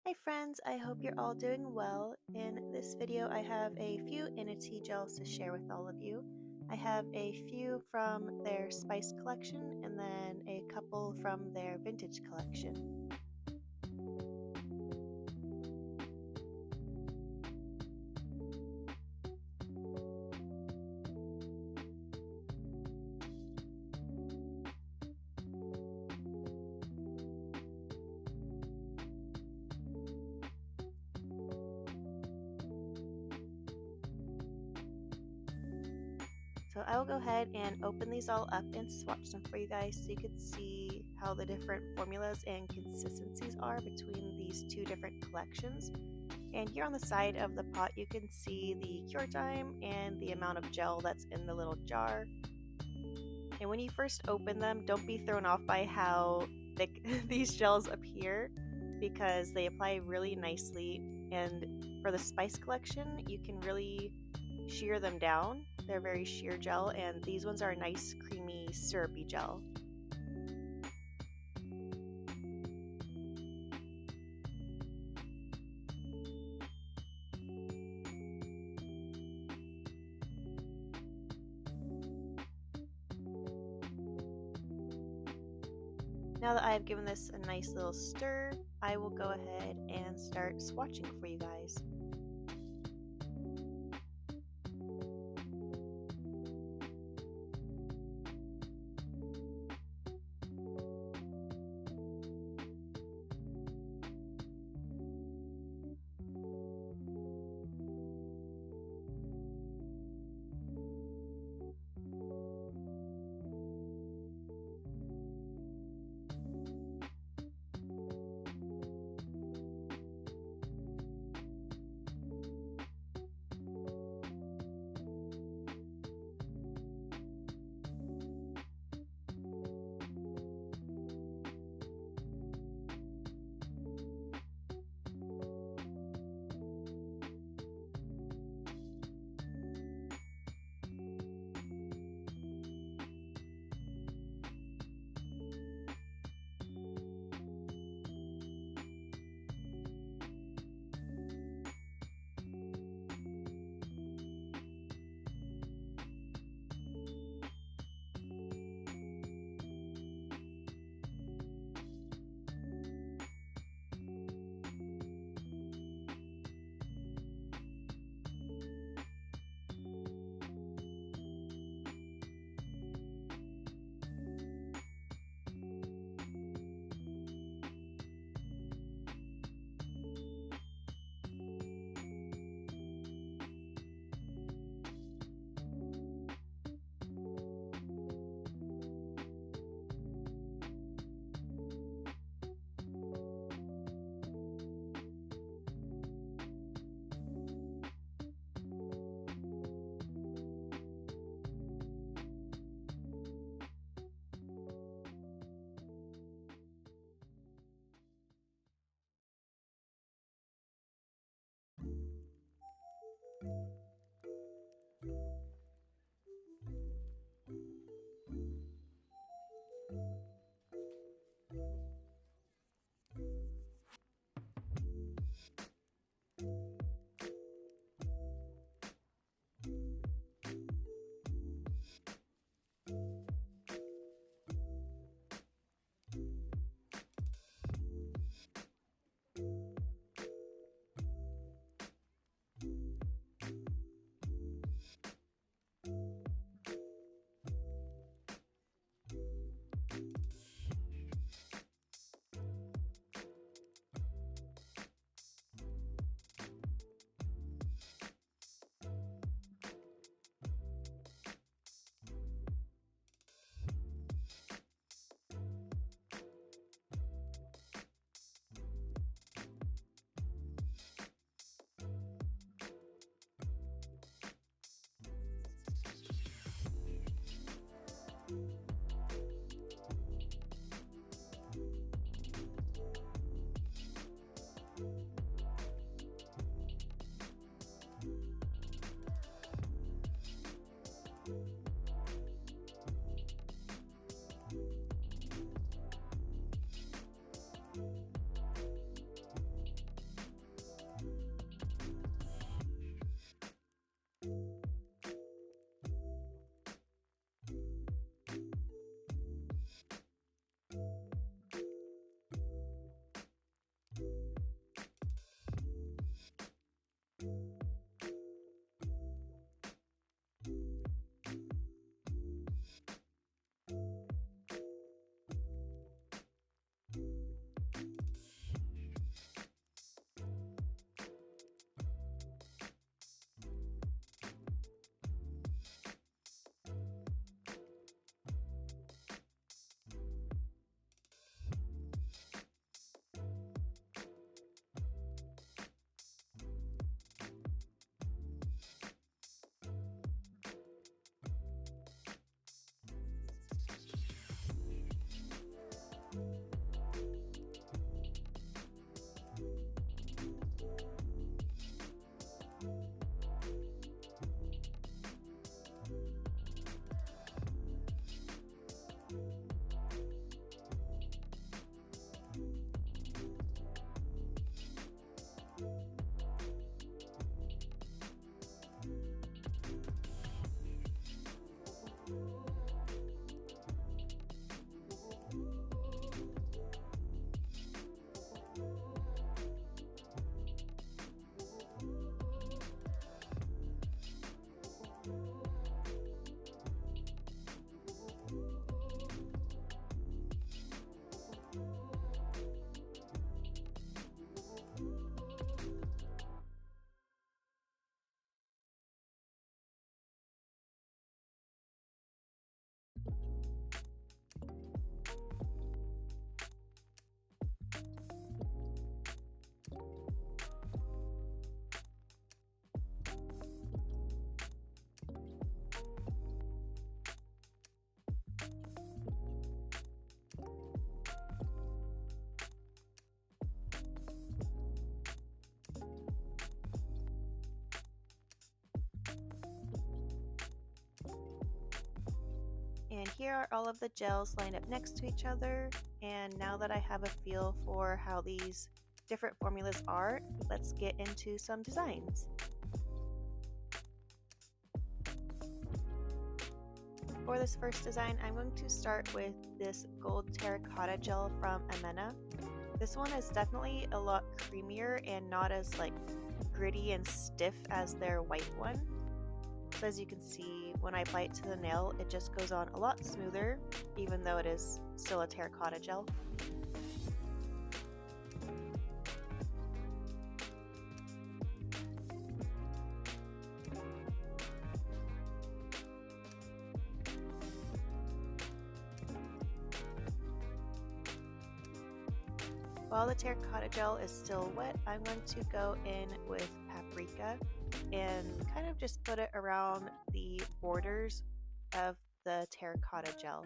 Hi friends, I hope you're all doing well. In this video I have a few Inity gels to share with all of you. I have a few from their Spice collection and then a couple from their Vintage collection. So I will go ahead and open these all up and swatch them for you guys so you can see how the different formulas and consistencies are between these two different collections. And here on the side of the pot you can see the cure time and the amount of gel that's in the little jar. And when you first open them, don't be thrown off by how thick these gels appear because they apply really nicely. And for the Spice collection, you can really shear them down. They're very sheer gel, and these ones are a nice creamy syrupy gel. Now that I've given this a nice little stir, I will go ahead and start swatching for you guys. here are all of the gels lined up next to each other, and now that I have a feel for how these different formulas are, let's get into some designs. For this first design, I'm going to start with this gold terracotta gel from Amena. This one is definitely a lot creamier and not as gritty and stiff as their white one. So as you can see, when I apply it to the nail, it just goes on a lot smoother, even though it is still a terracotta gel. While the terracotta gel is still wet, I'm going to go in with paprika and kind of just put it around the borders of the terracotta gel.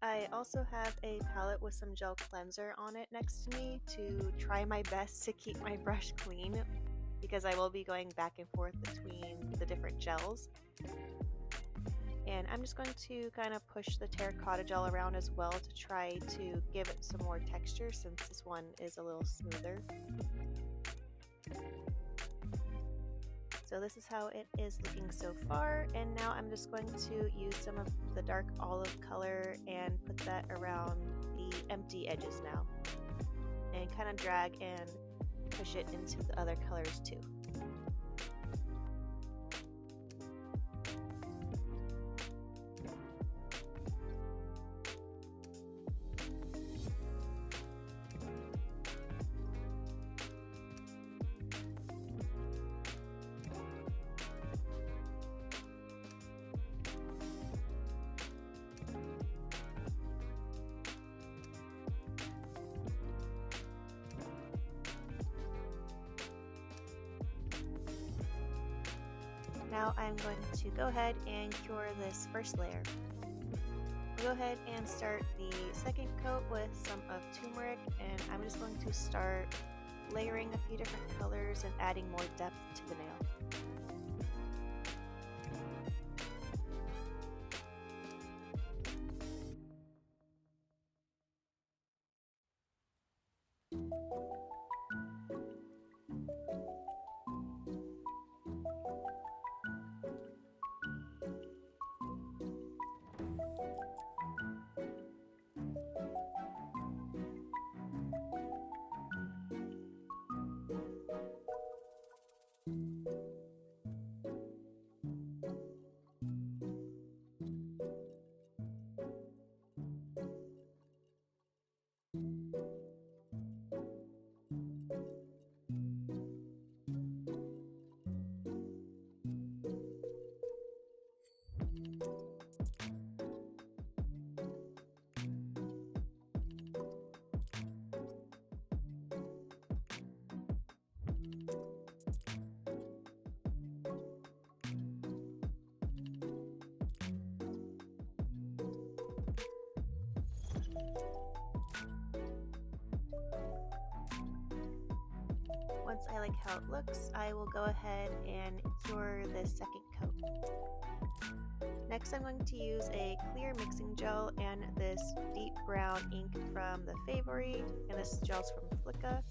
I also have a palette with some gel cleanser on it next to me to try my best to keep my brush clean, because I will be going back and forth between the different gels. And I'm just going to kind of push the terracotta gel around as well to try to give it some more texture, since this one is a little smoother. So this is how it is looking so far, and now I'm just going to use some of the dark olive color and put that around the empty edges now, and kind of drag and push it into the other colors too. Now I'm going to go ahead and cure this first layer. We'll go ahead and start the second coat with some of turmeric, and I'm just going to start layering a few different colors and adding more depth to the nail. Once I like how it looks, I will go ahead and cure this second coat. Next, I'm going to use a clear mixing gel and this deep brown ink from the Favory, and this gel's from Flicka.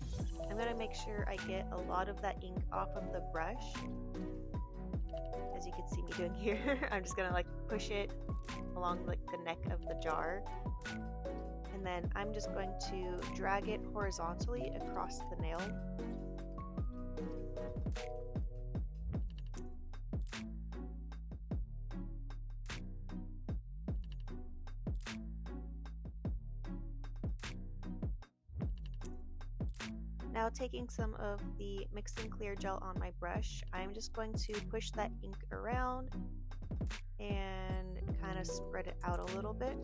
I'm going to make sure I get a lot of that ink off of the brush, as you can see me doing here. I'm just going to push it along the neck of the jar, and then I'm just going to drag it horizontally across the nail. Now, taking some of the mixing clear gel on my brush, I'm just going to push that ink around and kind of spread it out a little bit.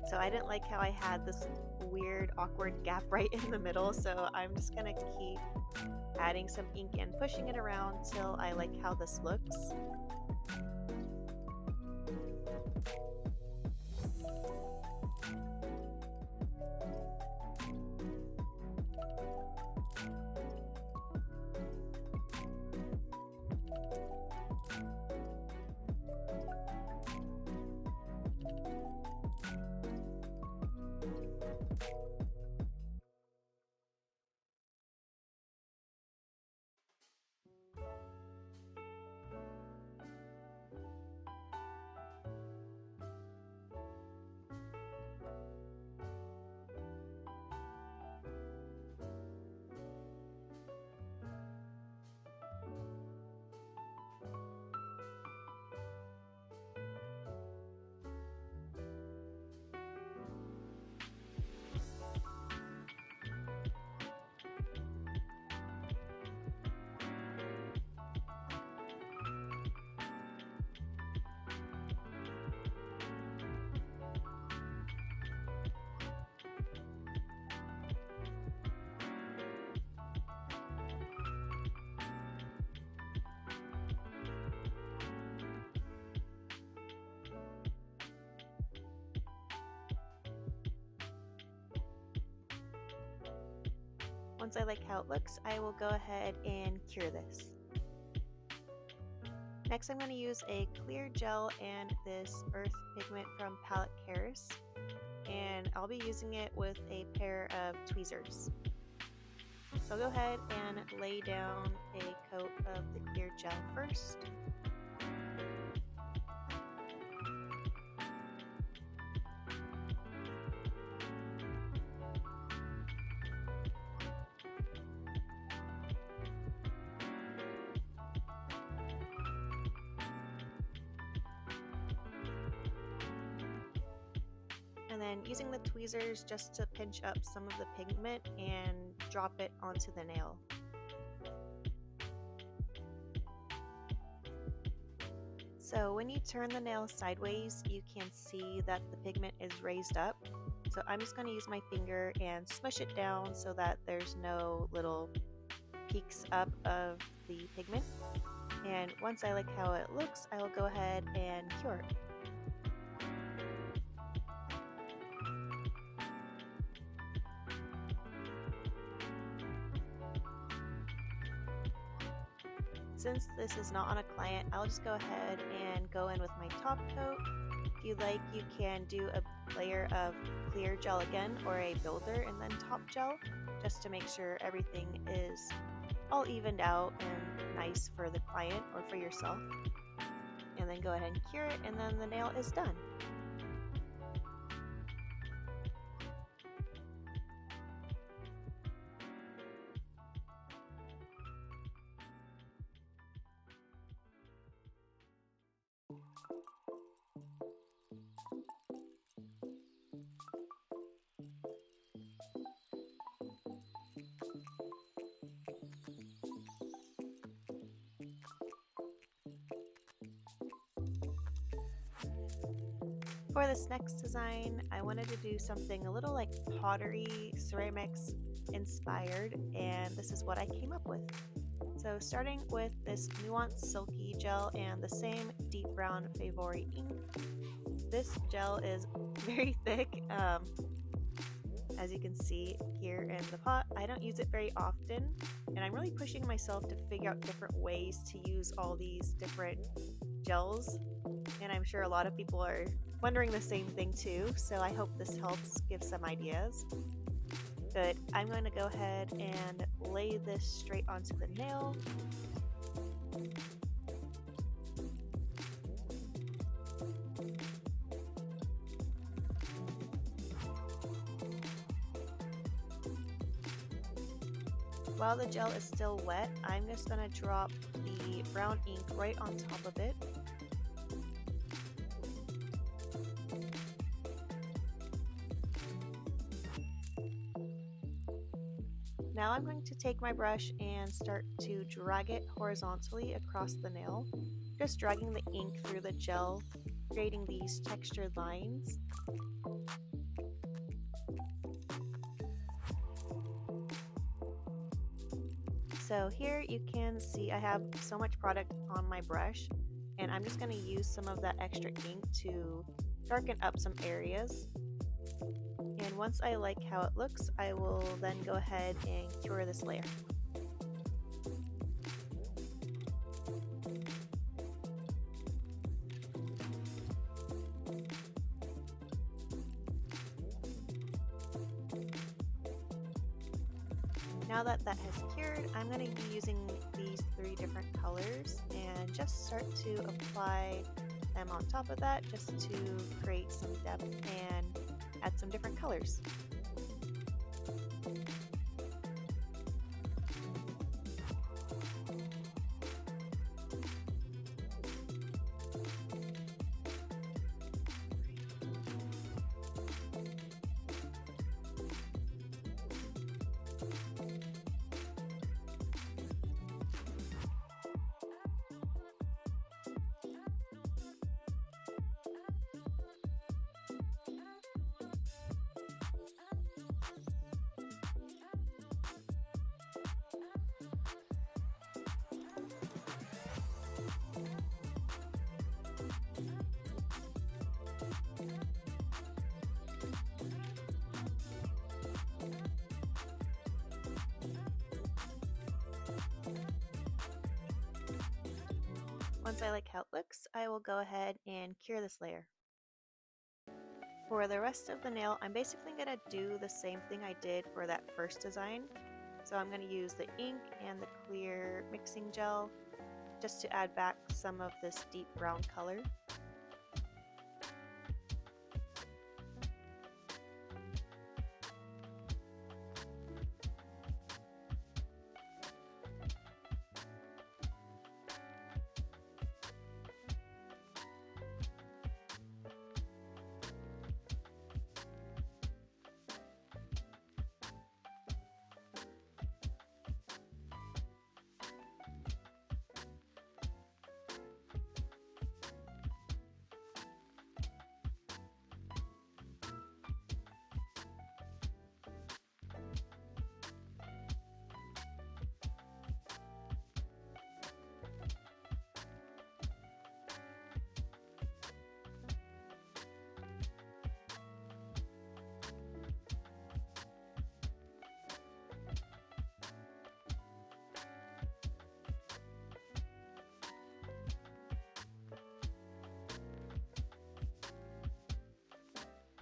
So I didn't like how I had this weird, awkward gap right in the middle, so I'm just gonna keep adding some ink and pushing it around till I like how this looks. Once I like how it looks, I will go ahead and cure this. Next, I'm going to use a clear gel and this earth pigment from Palette Cares, and I'll be using it with a pair of tweezers. So I'll go ahead and lay down a coat of the clear gel first. And then using the tweezers just to pinch up some of the pigment and drop it onto the nail. So when you turn the nail sideways, you can see that the pigment is raised up. So I'm just going to use my finger and smush it down so that there's no little peaks up of the pigment. And once I like how it looks, I will go ahead and cure it. Since this is not on a client, I'll just go ahead and go in with my top coat. If you like, you can do a layer of clear gel again or a builder and then top gel, just to make sure everything is all evened out and nice for the client or for yourself. And then go ahead and cure it, and then the nail is done. For this next design, I wanted to do something a little like pottery, ceramics inspired, and this is what I came up with. So starting with this Nuance Silky Gel and the same deep brown Favori ink. This gel is very thick, as you can see here in the pot. I don't use it very often, and I'm really pushing myself to figure out different ways to use all these different gels, and I'm sure a lot of people are wondering the same thing too, so I hope this helps give some ideas. But I'm going to go ahead and lay this straight onto the nail. While the gel is still wet, I'm just going to drop the brown ink right on top of it. Now I'm going to take my brush and start to drag it horizontally across the nail, just dragging the ink through the gel, creating these textured lines. So here you can see I have so much product on my brush, and I'm just going to use some of that extra ink to darken up some areas. And once I like how it looks, I will then go ahead and cure this layer. Now that that has cured, I'm going to be using these 3 different colors and just start to apply them on top of that just to create some depth and add some different colors. Once I like how it looks, I will go ahead and cure this layer. For the rest of the nail, I'm basically going to do the same thing I did for that first design. So I'm going to use the ink and the clear mixing gel just to add back some of this deep brown color.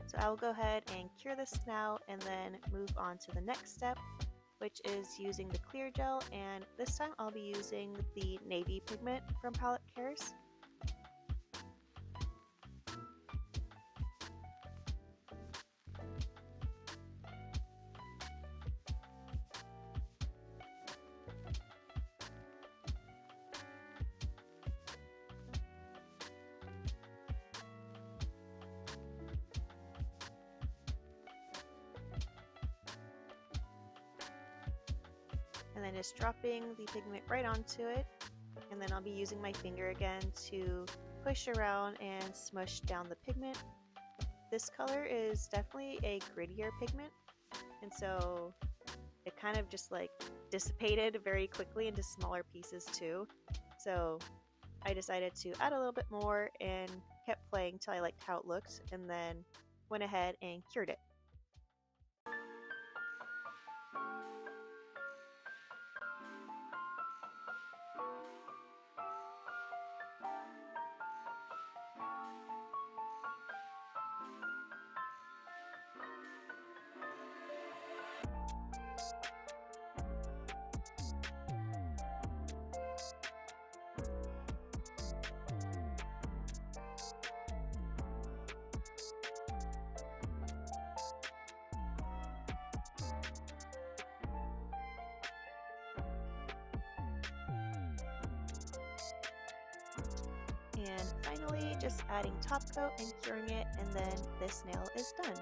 So I will go ahead and cure this now and then move on to the next step, which is using the clear gel, and this time I'll be using the navy pigment from Palette Cares. And then just dropping the pigment right onto it, and then I'll be using my finger again to push around and smush down the pigment. This color is definitely a grittier pigment, and so it kind of just like dissipated very quickly into smaller pieces too. So I decided to add a little bit more and kept playing till I liked how it looked, and then went ahead and cured it. And finally, just adding top coat and curing it, and then this nail is done.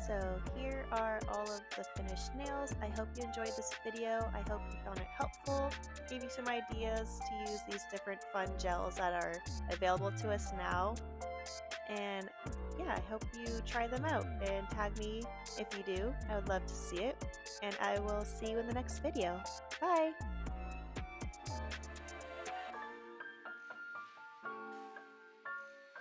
So here are all of the finished nails. I hope you enjoyed this video. I hope you found it helpful, gave you some ideas to use these different fun gels that are available to us now. And yeah, I hope you try them out and tag me if you do. I would love to see it. And I will see you in the next video. Bye!